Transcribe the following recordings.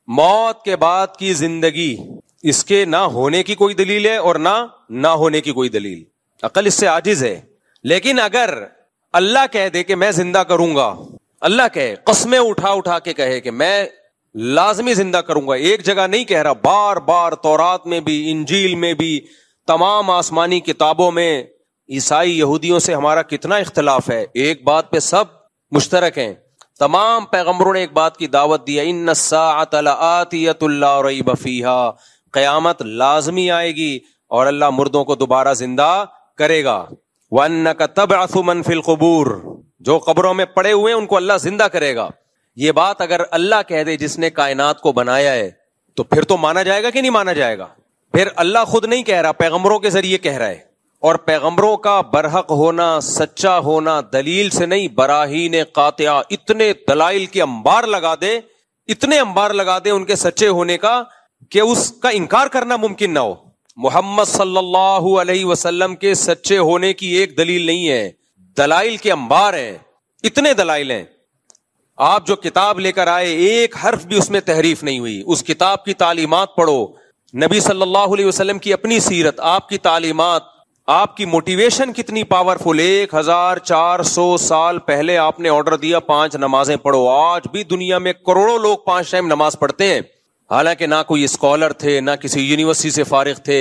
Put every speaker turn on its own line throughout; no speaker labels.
موت کے بعد کی زندگی، اس کے نہ ہونے کی کوئی دلیل ہے اور نہ ہونے کی کوئی دلیل، عقل اس سے عاجز ہے. لیکن اگر اللہ کہہ دے کہ میں زندہ کروں گا، اللہ کہے، قسمیں اٹھا کے کہے کہ میں لازمی زندہ کروں گا، ایک جگہ نہیں کہہ رہا، بار بار تورات میں بھی، انجیل میں بھی، تمام آسمانی کتابوں میں. عیسائی یہودیوں سے ہمارا کتنا اختلاف ہے، ایک بات پہ سب مشترک ہیں. تمام پیغمبروں نے ایک بات کی دعوت دی، ان الساعۃ لآتیۃ لا ریب فیہا، قیامت لازمی آئے گی اور اللہ مردوں کو دوبارہ زندہ کرے گا. وَأَنَّكَ تَبْعَثُ مَن فِي الْقُبُورِ، جو قبروں میں پڑے ہوئے ہیں ان کو اللہ زندہ کرے گا. یہ بات اگر اللہ کہہ دے جس نے کائنات کو بنایا ہے تو پھر تو مانا جائے گا کہ نہیں مانا جائے گا؟ پھر اللہ خود نہیں کہہ رہا، پیغمبروں کے ذریعے کہہ رہا ہے. اور پیغمبروں کا برحق ہونا، سچا ہونا دلیل سے نہیں، براہین قاطعہ، اتنے دلائل کے انبار لگا دے، اتنے انبار لگا دے ان کے سچے ہونے کا کہ اس کا انکار کرنا ممکن نہ ہو. محمد صلی اللہ علیہ وسلم کے سچے ہونے کی ایک دلیل نہیں ہے، دلائل کے انبار ہیں، اتنے دلائل ہیں. آپ جو کتاب لے کر آئے ایک حرف بھی اس میں تحریف نہیں ہوئی. اس کتاب کی تعلیمات پڑھو، نبی صلی اللہ علیہ وسلم کی اپنی سیرت، آپ کی تعلیمات، آپ کی موٹیویشن کتنی پاورفل. 1400 سال پہلے آپ نے آرڈر دیا 5 نمازیں پڑھو. آج بھی دنیا میں کروڑوں لوگ 5 ٹائم نماز پڑھتے ہیں، حالانکہ نہ کوئی اسکالر تھے، نہ کسی یونیورسٹی سے فارغ تھے.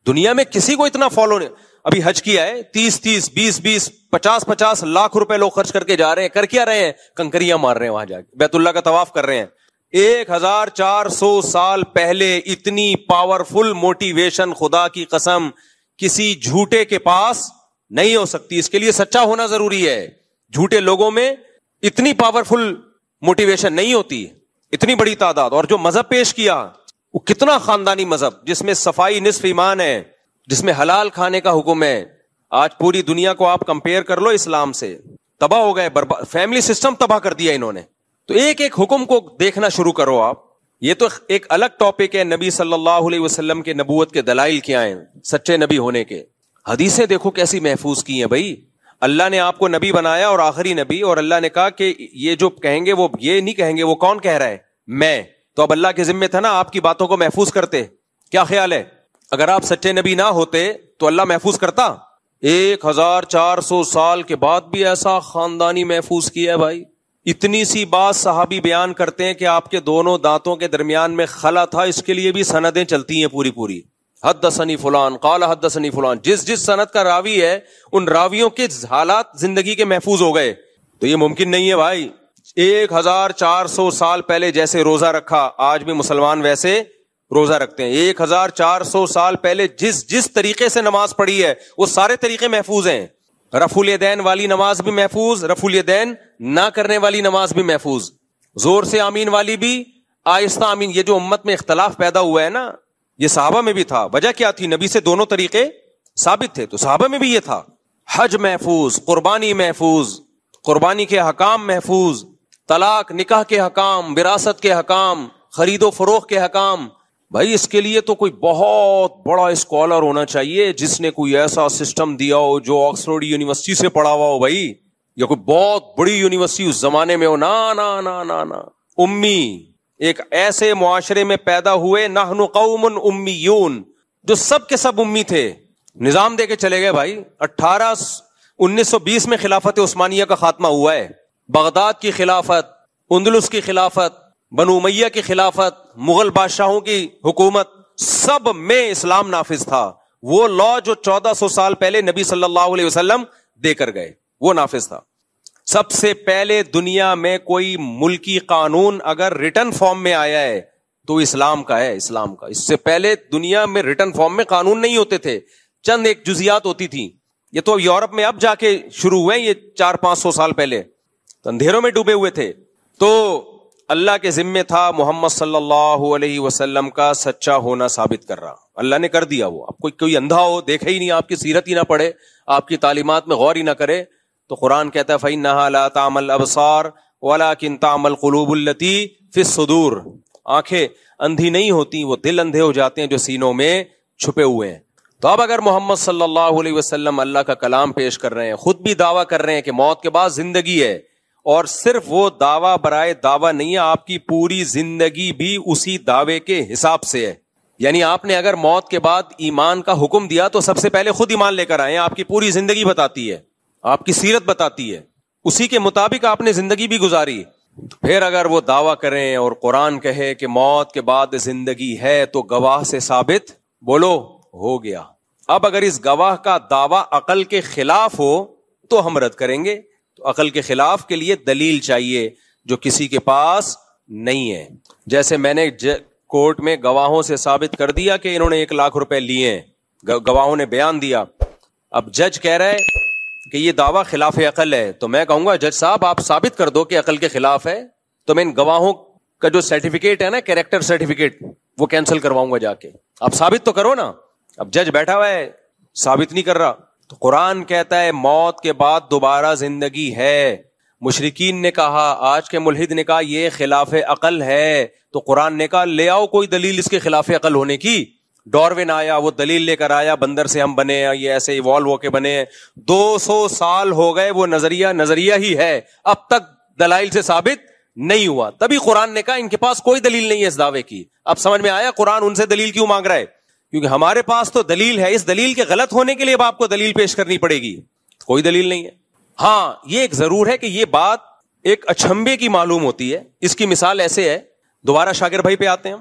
دنیا میں کسی کو اتنا فالو نہیں. ابھی حج کیا ہے، 30 20 50 لاکھ روپے لوگ خرچ کر کے جا رہے ہیں. کر کیا رہے ہیں؟ کنکریاں مار رہے ہیں، وہاں جا کے بیت اللہ کا طواف کر رہے ہیں. 1400 سال پہلے اتنی پاورفل موٹیویشن خدا کی قسم کسی جھوٹے کے پاس نہیں ہو سکتی. اس کے لیے سچا ہونا ضروری ہے. جھوٹے لوگوں میں اتنی پاورفل موٹیویشن نہیں ہوتی، اتنی بڑی تعداد. اور جو مذہب پیش کیا وہ کتنا خاندانی مذہب، جس میں صفائی نصف ایمان ہے، جس میں حلال کھانے کا حکم ہے. آج پوری دنیا کو آپ کمپیئر کر لو اسلام سے، تباہ ہو گئے، فیملی سسٹم تباہ کر دیا انہوں نے. تو ایک ایک حکم کو دیکھنا شروع کرو آپ. یہ تو ایک الگ ٹاپک ہے، نبی صلی اللہ علیہ وسلم کے نبوت کے دلائل کیا ہیں، سچے نبی ہونے کے. حدیثیں دیکھو کیسی محفوظ کی ہیں بھائی. اللہ نے آپ کو نبی بنایا اور آخری نبی، اور اللہ نے کہا کہ یہ جو کہیں گے وہ یہ نہیں کہیں گے. وہ کون کہہ رہا ہے؟ میں. تو اب اللہ کے ذمہ تھا نا آپ کی باتوں کو محفوظ کرتے. کیا خیال ہے اگر آپ سچے نبی نہ ہوتے تو اللہ محفوظ کرتا؟ 1400 سال کے بعد بھی ایسا خاندانی محفوظ کیا ہے بھائی. اتنی سی بات صحابی بیان کرتے ہیں کہ آپ کے دونوں دانتوں کے درمیان میں خلا تھا، اس کے لیے بھی سندیں چلتی ہیں پوری. حدثنی فلان قال حدثنی فلان، جس سند کا راوی ہے ان راویوں کے حالات زندگی کے محفوظ ہو گئے. تو یہ ممکن نہیں ہے بھائی. 1400 سال پہلے جیسے روزہ رکھا آج بھی مسلمان ویسے روزہ رکھتے ہیں. 1400 سال پہلے جس طریقے سے نماز پڑھی ہے وہ سارے طریقے محفوظ ہیں. رفع الیدین والی نماز بھی محفوظ، رفع الیدین نہ کرنے والی نماز بھی محفوظ، زور سے آمین والی بھی، آہستہ آمین. یہ جو امت میں اختلاف پیدا ہوا ہے نا، یہ صحابہ میں بھی تھا. وجہ کیا تھی؟ نبی سے دونوں طریقے ثابت تھے، تو صحابہ میں بھی یہ تھا. حج محفوظ، قربانی محفوظ، قربانی کے حکام محفوظ، طلاق نکاح کے حکام، وراثت کے حکام، خرید و فروخت کے حکام. بھائی اس کے لیے تو کوئی بہت بڑا اسکالر ہونا چاہیے جس نے کوئی ایسا سسٹم دیا ہو جو آکسفورڈ یونیورسٹی سے پڑھا ہوا ہو بھائی، یا کوئی بہت بڑی یونیورسٹی اس زمانے میں ہو. نا امی، ایک ایسے معاشرے میں پیدا ہوئے، نحن قوم امیون، جو سب کے سب امی تھے. نظام دے کے چلے گئے بھائی. 1920 میں خلافت عثمانیہ کا خاتمہ ہوا ہے. بغداد کی خلافت، اندلس کی خلافت، بنو امیہ کی خلافت، مغل بادشاہوں کی حکومت، سب میں اسلام نافذ تھا. وہ لا جو 1400 سال پہلے نبی صلی اللہ علیہ وسلم دے کر گئے وہ نافذ تھا. سب سے پہلے دنیا میں کوئی ملکی قانون اگر ریٹن فارم میں آیا ہے تو اسلام کا ہے، اسلام کا. اس سے پہلے دنیا میں ریٹن فارم میں قانون نہیں ہوتے تھے، چند ایک جزیات ہوتی تھی. یہ تو یورپ میں اب جا کے شروع ہوئے، یہ 400-500 سال پہلے تو اندھیروں میں ڈوبے ہوئے تھے. تو اللہ کے ذمے تھا محمد صلی اللہ علیہ وسلم کا سچا ہونا ثابت کر رہا. اللہ نے کر دیا. وہ اب کوئی اندھا ہو، دیکھے ہی نہیں، آپ کی سیرت ہی نہ پڑھے، آپ کی تعلیمات میں غور ہی نہ کرے، تو قرآن کہتا ہے فَإِنَّهَا لَا تَعْمَى الْأَبْصَارُ وَلَكِنْ تَعْمَى الْقُلُوبُ الَّتِي فِي الصُّدُورِ. آنکھیں اندھی نہیں ہوتی، وہ دل اندھے ہو جاتے ہیں جو سینوں میں چھپے ہوئے ہیں. تو اب اگر محمد صلی اللہ علیہ وسلم اللہ کا کلام پیش کر رہے ہیں، خود بھی دعویٰ کر رہے ہیں کہ موت کے بعد زندگی ہے، اور صرف وہ دعویٰ برائے دعویٰ نہیں ہے, آپ کی پوری زندگی بھی اسی دعوے کے حساب سے ہے. یعنی آپ نے اگر موت کے بعد ایمان کا حکم دیا تو سب سے پہلے خود ایمان لے کر آئے. آپ کی پوری زندگی بتاتی ہے, آپ کی سیرت بتاتی ہے, اسی کے مطابق آپ نے زندگی بھی گزاری. پھر اگر وہ دعویٰ کریں اور قرآن کہے کہ موت کے بعد زندگی ہے تو گواہ سے ثابت بولو ہو گیا. اب اگر اس گواہ کا دعویٰ عقل کے خلاف ہو تو ہم رد کریں گے. تو عقل کے خلاف کے لیے دلیل چاہیے جو کسی کے پاس نہیں ہے. جیسے میں نے کورٹ میں گواہوں سے ثابت کر دیا کہ انہوں نے 1 لاکھ روپے لیے ہیں, گواہوں نے بیان دیا. اب جج کہہ رہا ہے کہ یہ دعویٰ خلاف عقل ہے, تو میں کہوں گا جج صاحب آپ ثابت کر دو کہ عقل کے خلاف ہے, تو میں ان گواہوں کا جو سرٹیفکیٹ ہے نا, کیریکٹر سرٹیفکیٹ, وہ کینسل کرواؤں گا جا کے. آپ ثابت تو کرو نا. اب جج بیٹھا ہوا ہے ثابت نہیں کر رہا. تو قرآن کہتا ہے موت کے بعد دوبارہ زندگی ہے. مشرکین نے کہا, آج کے ملحد نے کہا یہ خلاف عقل ہے, تو قرآن نے کہا لے آؤ کوئی دلیل اس کے خلاف عقل ہونے کی. ڈاروین آیا, وہ دلیل لے کر آیا بندر سے ہم بنے ہیں, یہ ایسے ایوالو ہو کے بنے ہیں. 200 سال ہو گئے, وہ نظریہ ہی ہے, اب تک دلائل سے ثابت نہیں ہوا. تبھی قرآن نے کہا ان کے پاس کوئی دلیل نہیں ہے اس دعوے کی. اب سمجھ میں آیا قرآن ان سے دلیل کیوں مانگ رہا ہے, کیونکہ ہمارے پاس تو دلیل ہے, اس دلیل کے غلط ہونے کے لیے اب آپ کو دلیل پیش کرنی پڑے گی. کوئی دلیل نہیں ہے. ہاں یہ ایک ضرور ہے کہ یہ بات ایک اچھمبے کی معلوم ہوتی ہے. اس کی مثال ایسے ہے, دوبارہ شاکر بھائی پہ آتے ہیں.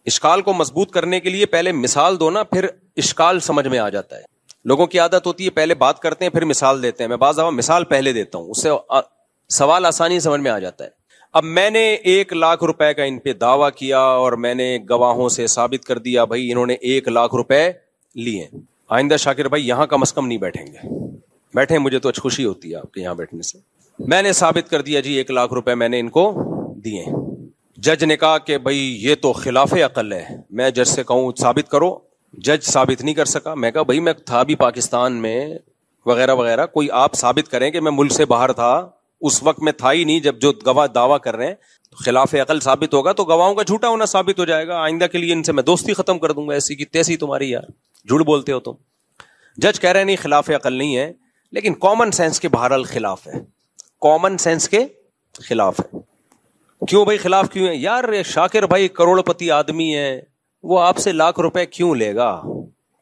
اشکال کو مضبوط کرنے کے لیے پہلے مثال دو نا, پھر اشکال سمجھ میں آ جاتا ہے. لوگوں کی عادت ہوتی ہے پہلے بات کرتے ہیں پھر مثال دیتے ہیں. میں بعض دفعہ مثال پہلے دیتا ہوں, اس سے سوال آسانی سمجھ میں آ جاتا ہے. اب میں نے 1 لاکھ روپے کا ان پہ دعویٰ کیا اور میں نے گواہوں سے ثابت کر دیا بھائی انہوں نے 1 لاکھ روپے لیے. آئندہ شاکر بھائی یہاں کم از کم نہیں بیٹھیں گے. بیٹھیں, مجھے تو خوشی ہوتی ہے آپ کے یہاں بیٹھنے سے. میں نے ثابت کر دیا جی 1 لاکھ روپے میں نے ان کو دیے. جج نے کہا کہ بھائی یہ تو خلاف عقل ہے. میں جج سے کہوں ثابت کرو, جج ثابت نہیں کر سکا. میں کہا بھائی میں تھا بھی پاکستان میں وغیرہ وغیرہ, کوئی آپ ثابت کریں کہ میں ملک سے باہر تھا, اس وقت میں تھا ہی نہیں جب جو گواہ دعویٰ کر رہے ہیں. تو خلاف عقل ثابت ہوگا تو گواہوں کا جھوٹا ہونا ثابت ہو جائے گا. آئندہ کے لیے ان سے میں دوستی ختم کر دوں گا. ایسی کی تیسی تمہاری, یار جھوٹ بولتے ہو تم. جج کہہ رہے نہیں خلاف عقل نہیں ہے, لیکن کامن سینس کے بہرحال خلاف ہے. کامن سینس کے خلاف ہے. کیوں بھائی خلاف کیوں ہے؟ یار شاکر بھائی کروڑ پتی آدمی ہے, وہ آپ سے 1 لاکھ روپے کیوں لے گا؟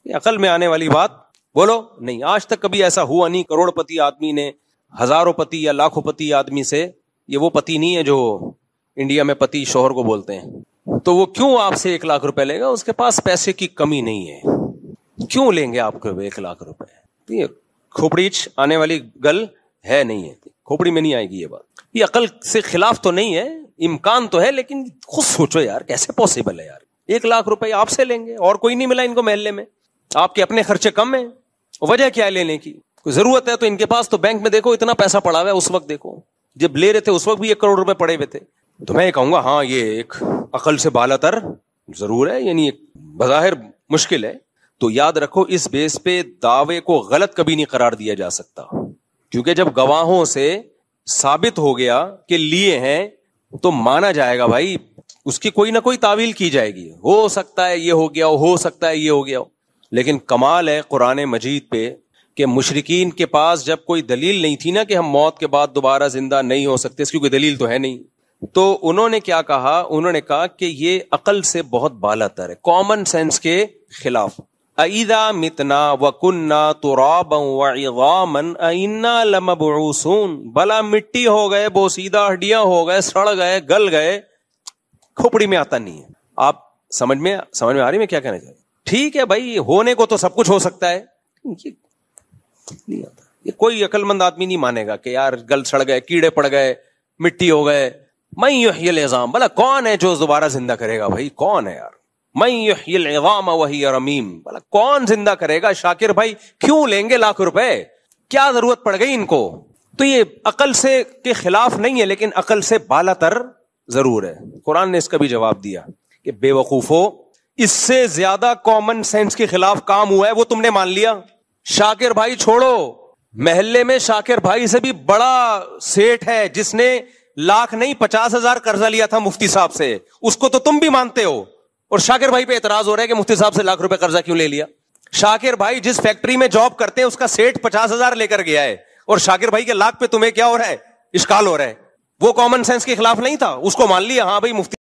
یہ عقل میں آنے والی بات بولو نہیں. آج تک کبھی ایسا ہوا نہیں کروڑ پتی آدمی نے ہزاروں پتی یا لاکھوں پتی آدمی سے, یہ وہ پتی نہیں ہے جو انڈیا میں پتی شوہر کو بولتے ہیں, تو وہ کیوں آپ سے 1 لاکھ روپے لے گا؟ اس کے پاس پیسے کی کمی نہیں ہے, کیوں لیں گے آپ کو 1 لاکھ روپے؟ یہ کھوپڑیچ آنے والی گل ہے نہیں ہے, کھوپڑی میں نہیں آئے گی یہ بات. یہ عقل سے خلاف تو نہیں ہے, امکان تو ہے, لیکن خود سوچو یار کیسے پاسبل ہے یار. 1 لاکھ روپے آپ سے لیں گے اور کوئی نہیں ملا ان کو محلے میں, آپ کے اپنے خرچے کم ہیں, وجہ کیا ہے لینے کی؟ کوئی ضرورت ہے تو ان کے پاس تو بینک میں دیکھو اتنا پیسہ پڑا ہوا ہے, اس وقت دیکھو جب لے رہے تھے اس وقت بھی 1 کروڑ روپے پڑے ہوئے تھے. تو میں یہ کہوں گا ہاں یہ ایک عقل سے بالا تر ضرور ہے, یعنی ایک بظاہر مشکل ہے. تو یاد رکھو اس بیس پہ دعوے کو غلط کبھی نہیں قرار دیا جا سکتا, کیونکہ جب گواہوں سے ثابت ہو گیا کہ لیے ہیں تو مانا جائے گا بھائی, اس کی کوئی نہ کوئی تعویل کی جائے گی. ہو سکتا ہے یہ ہو گیا ہو سکتا ہے یہ ہو گیا. لیکن کمال ہے قرآن مجید پہ کہ مشرکین کے پاس جب کوئی دلیل نہیں تھی نا کہ ہم موت کے بعد دوبارہ زندہ نہیں ہو سکتے, اس کی کوئی دلیل تو ہے نہیں, تو انہوں نے کیا کہا؟ انہوں نے کہا کہ یہ عقل سے بہت بالا تر ہے, کامن سینس کے خلاف. اِذَا مِتْنَا وَكُنَّا تُرَابًا وَعِظَامًا أَإِنَّا لَمَبْعُوثُونَ, بلا مٹی ہو گئے, بوسیدہ ہڈیاں ہو گئے, سڑ گئے, گل گئے, کھوپڑی میں آتا نہیں ہے. آپ سمجھ میں آ رہی میں کیا کہنا چاہیے؟ ٹھیک ہے بھائی ہونے کو تو سب کچھ ہو سکتا ہے, نہیں آتا. یہ کوئی عقل مند آدمی نہیں مانے گا کہ یار گل سڑ گئے, کیڑے پڑ گئے, مٹی ہو گئے. من یحیی العظام, بلا کون ہے جو دوبارہ زندہ کرے گا بھائی؟ کون ہے یار؟ من یحیی العظام وہی رمیم, بلا کون زندہ کرے گا؟ شاکر بھائی کیوں لیں گے 1 لاکھ روپے؟ کیا ضرورت پڑ گئی ان کو؟ تو یہ عقل سے کے خلاف نہیں ہے, لیکن عقل سے بالا تر ضرور ہے. قرآن نے اس کا بھی جواب دیا کہ بے وقوفو, اس سے زیادہ کامن سینس کے خلاف کام ہوا ہے وہ تم نے مان لیا. شاکر بھائی چھوڑو, محلے میں شاکر بھائی سے بھی بڑا سیٹ ہے جس نے 1 لاکھ نہیں 50,000 قرضہ لیا تھا مفتی صاحب سے, اس کو تو تم بھی مانتے ہو, اور شاکر بھائی پہ اعتراض ہو رہا ہے کہ مفتی صاحب سے 1 لاکھ روپے قرضہ کیوں لے لیا. شاکر بھائی جس فیکٹری میں جاب کرتے ہیں اس کا سیٹ 50,000 لے کر گیا ہے, اور شاکر بھائی کے 1 لاکھ پہ تمہیں کیا ہو رہا ہے؟ اشکال ہو رہا ہے. وہ کامن سینس کے خلاف نہیں تھا, اس کو مان لیا, ہاں بھائی مفتی